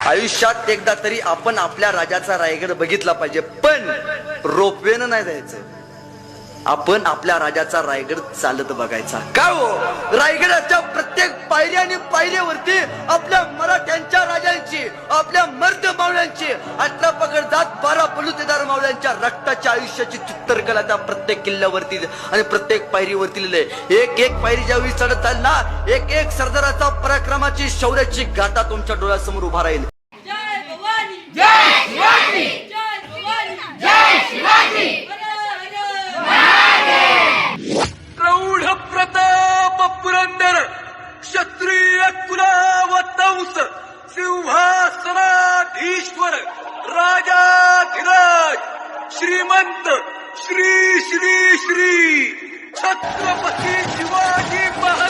आयुष्यात एकदा तरी आपण आपल्या राजाचा रायगड बघितला पाहिजे, पण रोपवेनं नाही जायचं. आपण आपल्या राजाचा रायगड चालत बघायचा. का हो, रायगडाच्या प्रत्येक पायरी आणि पायरीवरती आपल्या मराठ्यांच्या राजांची, आपल्या मर्द मावळ्यांची, 18 पगड जात 12 बलुतेदार मावळ्यांच्या रक्ताच्या आयुष्याची चित्रकला त्या प्रत्येक किल्ल्यावरती आणि प्रत्येक पायरीवरती लिहिलंय. एक एक पायरी ज्यावेळी चढत जाईल ना, एक एक सरदाराचा पराक्रमाची, शौर्याची गाथा तुमच्या डोळ्यासमोर उभा राहील. जय भवानी, जय शिवाजी, जय भवानी, जय शिवाजी. प्रौढ प्रताप पुरंदर क्षत्रिय कुलावतंस सिंहासनाधीश्वर राजाधिराज श्रीमंत श्री श्री श्री छत्रपती शिवाजी महाराज